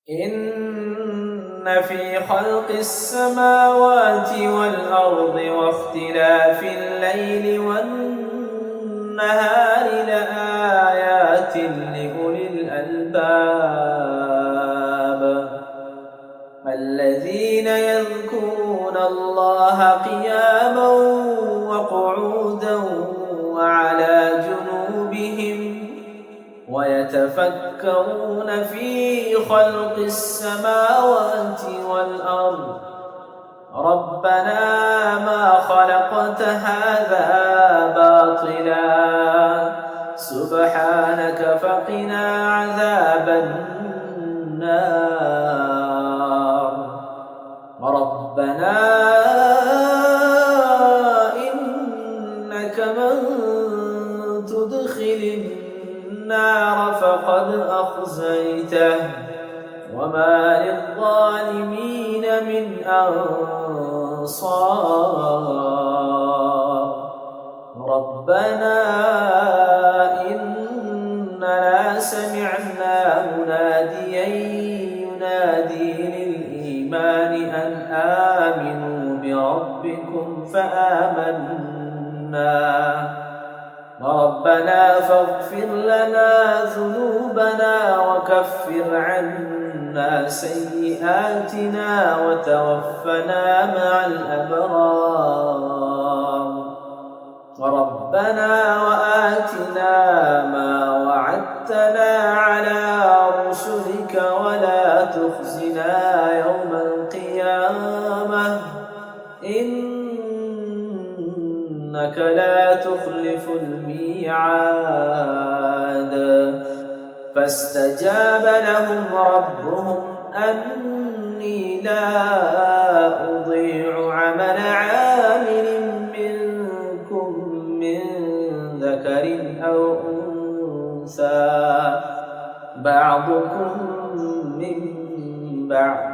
إن في خلق السماوات والأرض واختلاف الليل والنهار لآيات لأولي الألباب الذين يذكرون الله قياما وقعودا وعلى جنوبهم ويتفكرون في خلق السماوات والأرض ربنا ما خلقت هذا باطلا سبحانك فقنا عذاب النار ربنا إنك من تدخل النار فقد أخزيته وما للظالمين من أنصار ربنا إننا سمعنا مناديا ينادي للإيمان أن آمنوا بربكم فآمنا ربنا فاغفر لنا ذنوبنا وكفر عنا سيئاتنا وتوفنا مع الأبرار ربنا وآتنا ما وعدتنا على رسلك ولا تخزنا يوم القيامة إنك لا تخلف الميعاد فاستجاب لهم ربهم أني لا أضيع عمل عامل منكم من ذكر أو أنثى بعضكم من بعض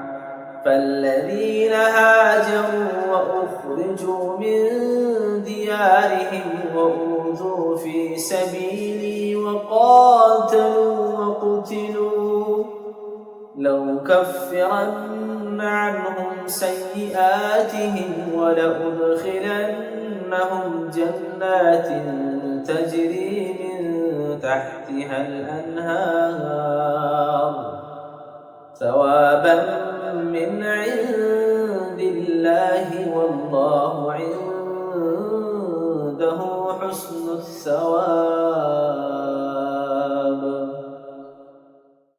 فالذين هاجروا وأخرجوا من ديارهم وأوذوا في سبيلي وقاتلوا وقتلوا لأكفرن عنهم سيئاتهم ولأدخلنهم جنات تجري من تحتها الأنهار